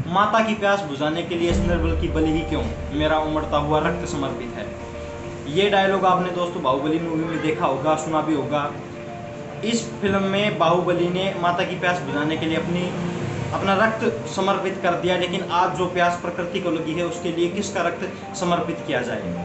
माता की प्यास बुझाने के लिए इस निर्बल की बलि ही क्यों, मेरा उमड़ता हुआ रक्त समर्पित है। ये डायलॉग आपने दोस्तों बाहुबली मूवी में देखा होगा, सुना भी होगा। इस फिल्म में बाहुबली ने माता की प्यास बुझाने के लिए अपना रक्त समर्पित कर दिया, लेकिन आज जो प्यास प्रकृति को लगी है उसके लिए किसका रक्त समर्पित किया जाए।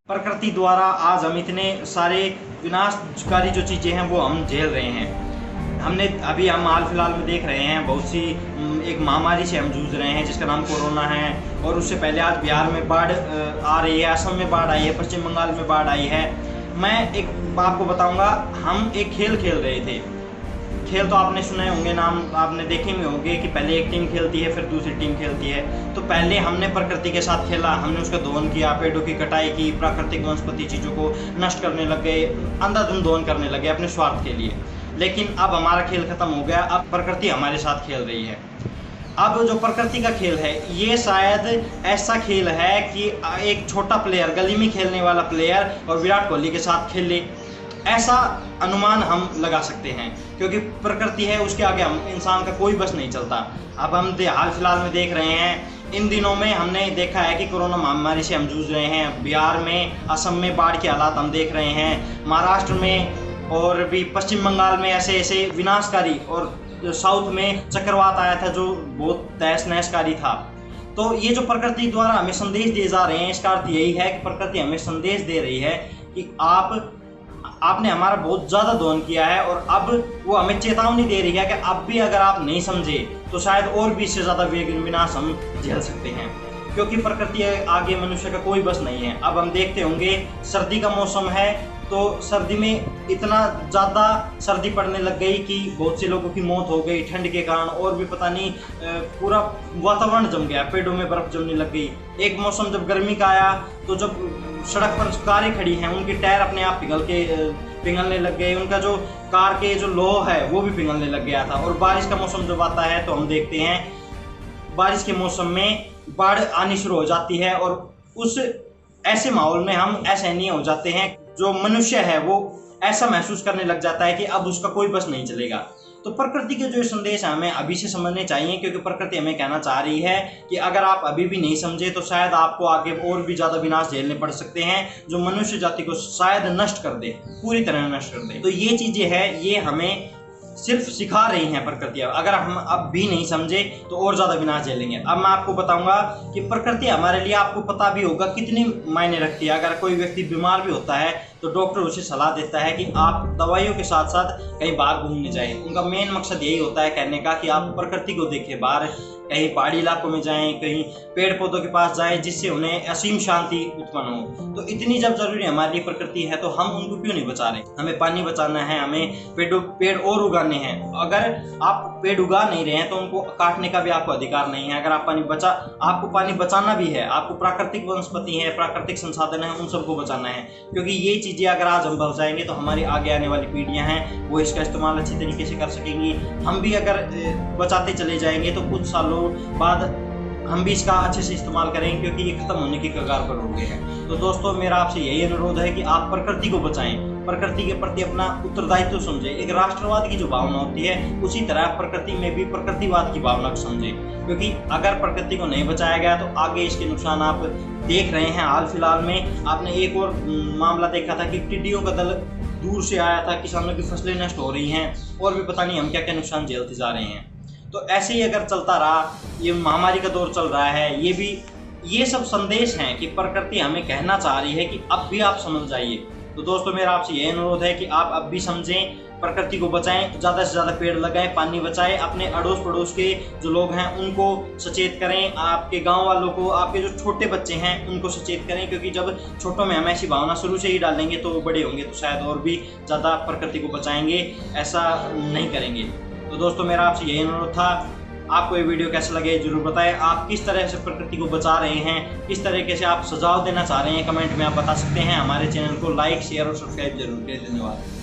प्रकृति द्वारा आज हम इतने सारे विनाशकारी जो चीजें हैं वो हम झेल रहे हैं। हम हाल फिलहाल में देख रहे हैं बहुत सी एक महामारी से हम जूझ रहे हैं जिसका नाम कोरोना है। और उससे पहले आज बिहार में बाढ़ आ रही है, असम में बाढ़ आई है, पश्चिम बंगाल में बाढ़ आई है। मैं एक आपको बताऊंगा, हम एक खेल खेल रहे थे। खेल तो आपने सुने होंगे, नाम आपने देखे भी होंगे कि पहले एक टीम खेलती है फिर दूसरी टीम खेलती है। तो पहले हमने प्रकृति के साथ खेला, हमने उसका दोहन किया, पेड़ों की कटाई की, प्राकृतिक वनस्पति चीज़ों को नष्ट करने लग गए, अंधाधुंध दोहन करने लगे अपने स्वार्थ के लिए। लेकिन अब हमारा खेल खत्म हो गया, अब प्रकृति हमारे साथ खेल रही है। अब जो प्रकृति का खेल है ये शायद ऐसा खेल है कि एक छोटा प्लेयर, गली में खेलने वाला प्लेयर और विराट कोहली के साथ खेले, ऐसा अनुमान हम लगा सकते हैं। क्योंकि प्रकृति है, उसके आगे हम इंसान का कोई बस नहीं चलता। अब हम हाल फिलहाल में देख रहे हैं, इन दिनों में हमने देखा है कि कोरोना महामारी से हम जूझ रहे हैं। बिहार में, असम में बाढ़ के हालात हम देख रहे हैं, महाराष्ट्र में और भी पश्चिम बंगाल में ऐसे विनाशकारी, और साउथ में चक्रवात आया था जो बहुत तहस नहसकारी था। तो ये जो प्रकृति द्वारा हमें संदेश दिए जा रहे हैं, इसका अर्थ यही है कि प्रकृति हमें संदेश दे रही है कि आपने हमारा बहुत ज़्यादा दोहन किया है, और अब वो हमें चेतावनी दे रही है कि अब भी अगर आप नहीं समझे तो शायद और भी इससे ज़्यादा विनाश हम झेल सकते हैं। क्योंकि प्रकृति आगे मनुष्य का कोई बस नहीं है। अब हम देखते होंगे, सर्दी का मौसम है तो सर्दी में इतना ज़्यादा सर्दी पड़ने लग गई कि बहुत से लोगों की मौत हो गई ठंड के कारण, और भी पता नहीं पूरा वातावरण जम गया, पेड़ों में बर्फ़ जमने लग गई। एक मौसम जब गर्मी का आया तो जब सड़क पर कारें खड़ी हैं उनके टायर अपने आप पिघलने लग गए, उनका जो कार के जो लोह है वो भी पिघलने लग गया था। और बारिश का मौसम जब आता है तो हम देखते हैं बारिश के मौसम में बाढ़ आनी शुरू हो जाती है, और उस ऐसे माहौल में हम असहनीय हो जाते हैं। जो मनुष्य है वो ऐसा महसूस करने लग जाता है कि अब उसका कोई बस नहीं चलेगा। तो प्रकृति के जो संदेश हमें अभी से समझने चाहिए, क्योंकि प्रकृति हमें कहना चाह रही है कि अगर आप अभी भी नहीं समझे तो शायद आपको आगे और भी ज़्यादा विनाश झेलने पड़ सकते हैं, जो मनुष्य जाति को शायद नष्ट कर दे, पूरी तरह नष्ट कर दे। तो ये चीज़ें हैं, ये हमें सिर्फ सिखा रही हैं प्रकृति। अगर हम अब भी नहीं समझे तो और ज़्यादा विनाश झेलेंगे। अब मैं आपको बताऊंगा कि प्रकृति हमारे लिए, आपको पता भी होगा, कितनी मायने रखती है। अगर कोई व्यक्ति बीमार भी होता है तो डॉक्टर उसे सलाह देता है कि आप दवाइयों के साथ साथ कहीं बाहर घूमने जाएं। उनका मेन मकसद यही होता है कहने का कि आप प्रकृति को देखें, बाहर कहीं पहाड़ी इलाकों में जाएं, कहीं पेड़ पौधों के पास जाएं, जिससे उन्हें असीम शांति उत्पन्न हो। तो इतनी जब जरूरी हमारे लिए प्रकृति है तो हम उनको क्यों नहीं बचा रहे। हमें पानी बचाना है, हमें पेड़ और उगाने हैं। अगर आप पेड़ उगा नहीं रहे हैं तो उनको काटने का भी आपको अधिकार नहीं है। अगर आप आपको पानी बचाना भी है, आपको प्राकृतिक वनस्पति है, प्राकृतिक संसाधन है, उन सबको बचाना है। क्योंकि ये चीज़ें अगर आज हम बचाएंगे तो हमारी आगे आने वाली पीढ़ियां हैं वो इसका इस्तेमाल अच्छी तरीके से कर सकेंगी। हम भी अगर बचाते चले जाएंगे तो कुछ सालों बाद हम भी इसका अच्छे से इस्तेमाल करेंगे, क्योंकि ये खत्म होने की कगार पर हो गए हैं। तो दोस्तों, मेरा आपसे यही अनुरोध है कि आप प्रकृति को बचाएं, प्रकृति के प्रति अपना उत्तरदायित्व समझें। एक राष्ट्रवाद की जो भावना होती है उसी तरह प्रकृति में भी प्रकृतिवाद की भावना को समझें, क्योंकि अगर प्रकृति को नहीं बचाया गया तो आगे इसके नुकसान आप देख रहे हैं। हाल फिलहाल में आपने एक और मामला देखा था कि टिड्डियों का दल दूर से आया था, किसानों की फसलें नष्ट हो रही हैं, और भी पता नहीं हम क्या क्या नुकसान झेलते जा रहे हैं। तो ऐसे ही अगर चलता रहा, ये महामारी का दौर चल रहा है, ये सब संदेश हैं कि प्रकृति हमें कहना चाह रही है कि अब भी आप समझ जाइए। तो दोस्तों, मेरा आपसे यही अनुरोध है कि आप अब भी समझें, प्रकृति को बचाएं, ज़्यादा से ज़्यादा पेड़ लगाएं, पानी बचाएं, अपने अड़ोस पड़ोस के जो लोग हैं उनको सचेत करें, आपके गांव वालों को, आपके जो छोटे बच्चे हैं उनको सचेत करें। क्योंकि जब छोटों में हम ऐसी भावना शुरू से ही डालेंगे तो बड़े होंगे तो शायद और भी ज़्यादा प्रकृति को बचाएंगे, ऐसा नहीं करेंगे। तो दोस्तों, मेरा आपसे यही अनुरोध था। आपको ये वीडियो कैसा लगे जरूर बताएं। आप किस तरह से प्रकृति को बचा रहे हैं, किस तरीके से आप सुझाव देना चाह रहे हैं, कमेंट में आप बता सकते हैं। हमारे चैनल को लाइक, शेयर और सब्सक्राइब जरूर करें। धन्यवाद।